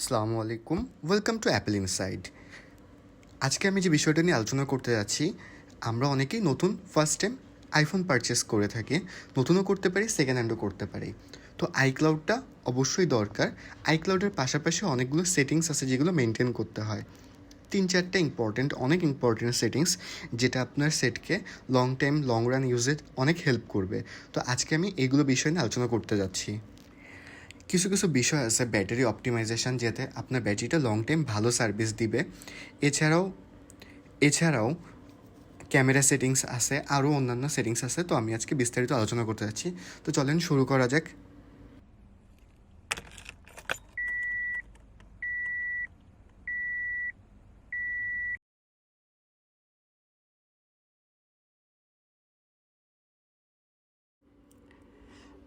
আসসালামু আলাইকুম, welcome to Apple inside. আজকে আমি যে বিষয়টা নিয়ে আলোচনা করতে যাচ্ছি, আমরা অনেকেই নতুন ফার্স্ট টাইম আইফোন পারচেস করে থাকি, নতুনও করতে পারি, সেকেন্ড হ্যান্ডও করতে পারি। তো আইক্লাউডটা অবশ্যই দরকার। আইক্লাউডের পাশাপাশি অনেকগুলো সেটিংস আছে যেগুলো মেনটেন করতে হয়। 3-4টা অনেক ইম্পর্টেন্ট সেটিংস, যেটা আপনার সেটকে লং টাইম লং রান ইউজে অনেক হেল্প করবে। তো আজকে আমি এইগুলো বিষয় নিয়ে আলোচনা করতে যাচ্ছি। কিছু কিছু বিষয় আছে ব্যাটারি অপটিমাইজেশন, যাতে আপনার ব্যাটারিটা লং টাইম ভালো সার্ভিস দিবে। এছাড়াও এছাড়াও ক্যামেরা সেটিংস আছে, আরও অন্যান্য সেটিংস আছে। তো আমি আজকে বিস্তারিত আলোচনা করতে যাচ্ছি। তো চলেন শুরু করা যাক।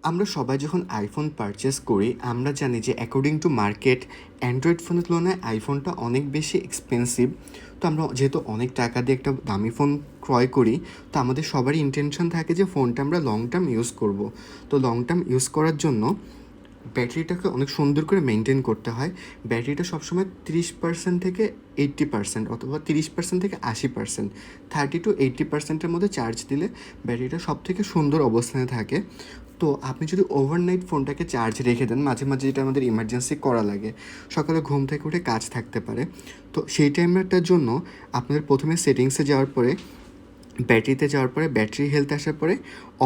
আমরা সবাই যখন আইফোন পারচেস করি, আমরা জানি যে অ্যাকর্ডিং টু মার্কেট অ্যান্ড্রয়েড ফোনের তুলনায় আইফোনটা অনেক বেশি এক্সপেন্সিভ। তো আমরা যেহেতু অনেক টাকা দিয়ে একটা দামি ফোন ক্রয় করি, তো আমাদের সবারই ইন্টেনশন থাকে যে ফোনটা আমরা লং টার্ম ইউজ করব। তো লং টার্ম ইউজ করার জন্য ব্যাটারিটাকে অনেক সুন্দর করে মেনটেন করতে হয়। ব্যাটারিটা সবসময় 30% থেকে 80%, অথবা 30% থেকে 80%, 30-80%-এর মধ্যে চার্জ দিলে ব্যাটারিটা সব থেকে সুন্দর অবস্থানে থাকে। তো আপনি যদি ওভারনাইট ফোনটাকে চার্জ রেখে দেন, মাঝে মাঝে যেটা আমাদের ইমার্জেন্সি করা লাগে, সকালে ঘুম থেকে উঠে কাজ থাকতে পারে, তো সেই টাইমটার জন্য আপনাদের প্রথমে সেটিংসে যাওয়ার পরে, ব্যাটারিতে যাওয়ার পরে, ব্যাটারি হেলথ আসার পরে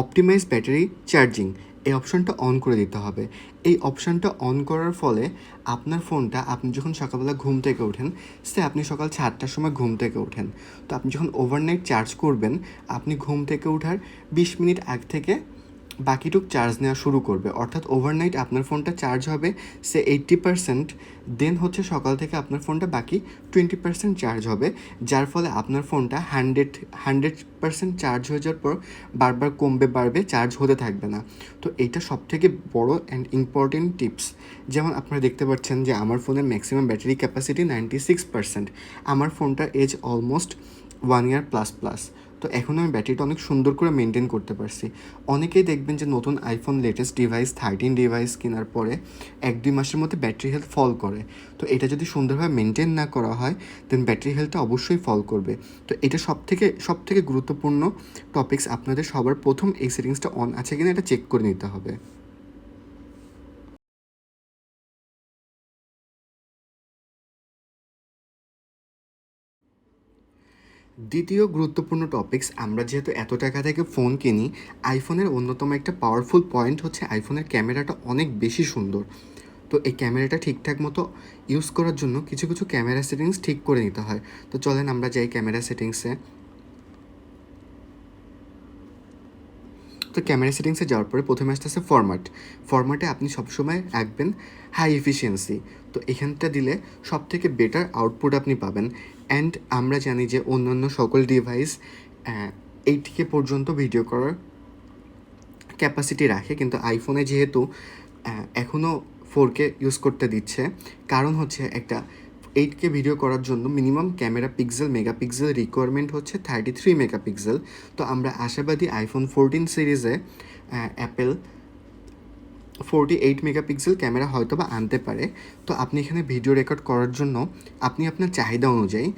অপটিমাইজ ব্যাটারি চার্জিং এই অপশানটা অন করে দিতে হবে। এই অপশানটা অন করার ফলে আপনার ফোনটা, আপনি যখন সকালবেলা ঘুম থেকে ওঠেন, আপনি সকাল 7টার সময় ঘুম থেকে ওঠেন, তো আপনি যখন ওভারনাইট চার্জ করবেন, আপনি ঘুম থেকে ওঠার 20 মিনিট আগ থেকে বাকিটুক চার্জ নেওয়া শুরু করবে। অর্থাৎ ওভারনাইট আপনার ফোনটা চার্জ হবে 80%, দেন সকাল থেকে আপনার ফোনটা বাকি 20% চার্জ হবে, যার ফলে আপনার ফোনটা 100% চার্জ হয়ে যাওয়ার পর বারবার কমবে, বাড়বে, চার্জ হতে থাকবে না। তো এইটা সবথেকে বড় অ্যান্ড ইম্পর্টেন্ট টিপস। যেমন আপনারা দেখতে পাচ্ছেন যে আমার ফোনের ম্যাক্সিমাম ব্যাটারি ক্যাপাসিটি 96%। আমার ফোনটার age almost 1 year plus plus. তো এখন আমি ব্যাটারিটা অনেক সুন্দর করে মেনটেন করতে পারছি। অনেকেই দেখবেন যে নতুন আইফোন লেটেস্ট ডিভাইস 13 ডিভাইস কেনার পরে 1-2 মাসের মধ্যে ব্যাটারি হেলথ ফল করে। তো এটা যদি সুন্দরভাবে মেনটেন না করা হয়, দেন ব্যাটারি হেলথটা অবশ্যই ফল করবে। তো এটা সবথেকে গুরুত্বপূর্ণ টপিকস। আপনাদের সবার প্রথম এই সেটিংসটা অন আছে কিনা এটা চেক করে নিতে হবে। দ্বিতীয় গুরুত্বপূর্ণ টপিকস, আমরা যেহেতু এত টাকা থেকে ফোন কিনি, আইফোনের অন্যতম একটা পাওয়ারফুল পয়েন্ট হচ্ছে আইফোনের ক্যামেরাটা অনেক বেশি সুন্দর। তো এই ক্যামেরাটা ঠিকঠাক মতো ইউজ করার জন্য কিছু কিছু ক্যামেরা সেটিংস ঠিক করে নিতে হয়। তো চলেন আমরা যাই ক্যামেরা সেটিংসে। তো ক্যামেরা সেটিংসে যাওয়ার পরে প্রথমে আসতেছে ফরম্যাটে আপনি সবসময় রাখবেন হাই এফিসিয়েন্সি। তো এখানটা দিলে সব থেকে বেটার আউটপুট আপনি পাবেন। অ্যান্ড আমরা জানি যে অন্যান্য সকল ডিভাইস 8K পর্যন্ত ভিডিও করার ক্যাপাসিটি রাখে, কিন্তু আইফোনে যেহেতু এখনও 4K ইউজ করতে দিচ্ছে, কারণ হচ্ছে একটা 8K ভিডিও করার জন্য মিনিমাম ক্যামেরা মেগাপিক্সেল রিকোয়ারমেন্ট হচ্ছে 33 মেগাপিক্সেল। তো আমরা আশাবাদী আইফোন 14 সিরিজে অ্যাপেল 48 মেগাপিক্সেল ক্যামেরা হয়তো বা আনতে পারে। তো আপনি এখানে ভিডিও রেকর্ড করার জন্য আপনি আপনার চাহিদা অনুযায়ী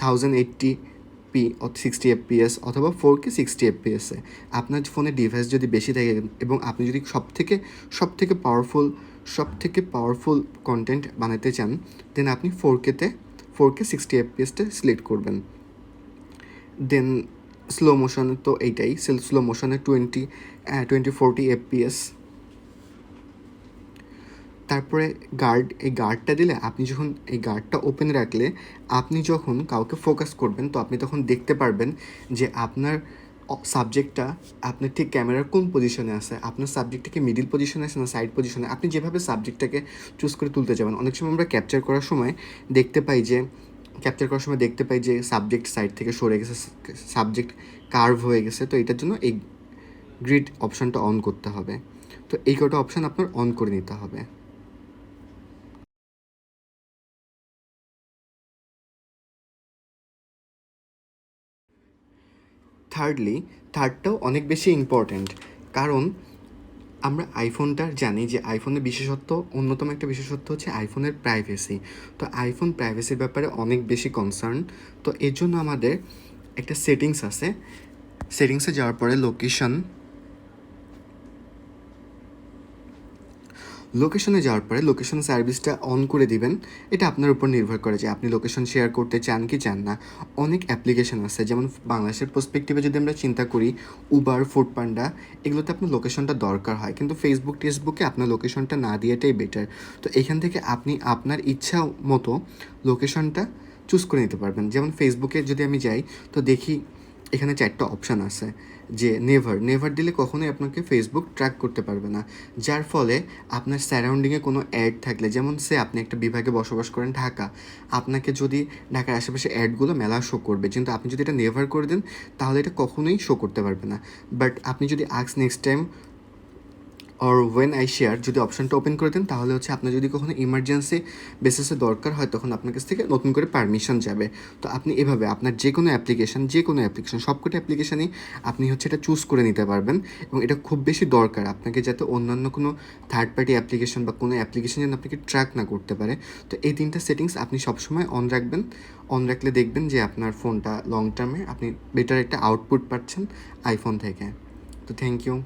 1080p 60 fps অথবা 4K 60 fps-এ আপনার ফোনে ডিভাইস যদি বেশি থাকে এবং আপনি যদি সবথেকে পাওয়ারফুল কন্টেন্ট বানাতে চান, দেন আপনি 4K 60 fps-টা সিলেক্ট করবেন। দেন স্লো মোশন, তো এইটাই স্লো মোশনে 20-40 fps। তারপরে এই গার্ডটা দিলে, আপনি যখন এই গার্ডটা ওপেন রাখলে, আপনি যখন কাউকে ফোকাস করবেন, তো আপনি তখন দেখতে পারবেন যে আপনার সাবজেক্টটা আপনার ঠিক ক্যামেরার কোন পজিশনে আছে, আপনার সাবজেক্টটা কি মিডিল পজিশনে আছে না সাইড পজিশনে, আপনি যেভাবে সাবজেক্টটাকে চুজ করে তুলতে যাবেন। অনেক সময় আমরা ক্যাপচার করার সময় দেখতে পাই যে সাবজেক্ট সাইড থেকে সরে গেছে, সাবজেক্ট কার্ভ হয়ে গেছে। তো এটার জন্য এই গ্রিড অপশানটা অন করতে হবে। তো এই কটা অপশান আপনার অন করে নিতে হবে। থার্ডটাও অনেক বেশি ইম্পর্ট্যান্ট, কারণ আমরা আইফোনটার জানি যে আইফোনের বিশেষত্ব, অন্যতম একটা বিশেষত্ব হচ্ছে আইফোনের প্রাইভেসি। তো আইফোন প্রাইভেসির ব্যাপারে অনেক বেশি কনসার্ন। তো এর জন্য আমাদের একটা সেটিংস আছে। সেটিংসে যাওয়ার পরে লোকেশনে যাওয়ার পরে লোকেশন সার্ভিসটা অন করে দিবেন। এটা আপনার উপর নির্ভর করে যে আপনি লোকেশন শেয়ার করতে চান কি চান না। অনেক অ্যাপ্লিকেশন আছে, যেমন বাংলাদেশের পার্সপেক্টিভে যদি আমরা চিন্তা করি, উবার, ফুড পান্ডা, এগুলোতে আপনার লোকেশনটা দরকার হয়, কিন্তু টেসবুকে আপনার লোকেশনটা না দিয়েটাই বেটার। তো এখান থেকে আপনি আপনার ইচ্ছা মতো লোকেশনটা চুজ করে নিতে পারবেন। যেমন ফেসবুকে যদি আমি যাই, তো দেখি এখানে 4টা অপশান আছে, যে নেভার দিলে কখনোই আপনাকে ফেসবুক ট্র্যাক করতে পারবে না। যার ফলে আপনার সারাউন্ডিংয়ে কোনো অ্যাড থাকলে, যেমন আপনি একটা বিভাগে বসবাস করেন ঢাকা, আপনাকে যদি ঢাকার আশেপাশে অ্যাডগুলো মেলা শো করবে, কিন্তু আপনি যদি এটা নেভার করে দেন তাহলে এটা কখনোই শো করতে পারবে না। বাট আপনি যদি next time or when I share যদি অপশানটা ওপেন করে দেন, তাহলে হচ্ছে আপনার যদি কখনো ইমার্জেন্সি বেসিসে দরকার হয়, তখন আপনার কাছ থেকে নতুন করে পারমিশন যাবে। তো আপনি এভাবে আপনার যে কোনো অ্যাপ্লিকেশন সবকটা অ্যাপ্লিকেশানই আপনি হচ্ছে এটা চুজ করে নিতে পারবেন। এবং এটা খুব বেশি দরকার আপনাকে, যাতে অন্যান্য কোনো থার্ড পার্টি অ্যাপ্লিকেশন বা কোনো অ্যাপ্লিকেশন যেন আপনাকে ট্র্যাক না করতে পারে। তো এই 3টা সেটিংস আপনি সবসময় অন রাখবেন। অন রাখলে দেখবেন যে আপনার ফোনটা লং টার্মে আপনি বেটার একটা আউটপুট পাচ্ছেন আইফোন থেকে। তো থ্যাংক ইউ।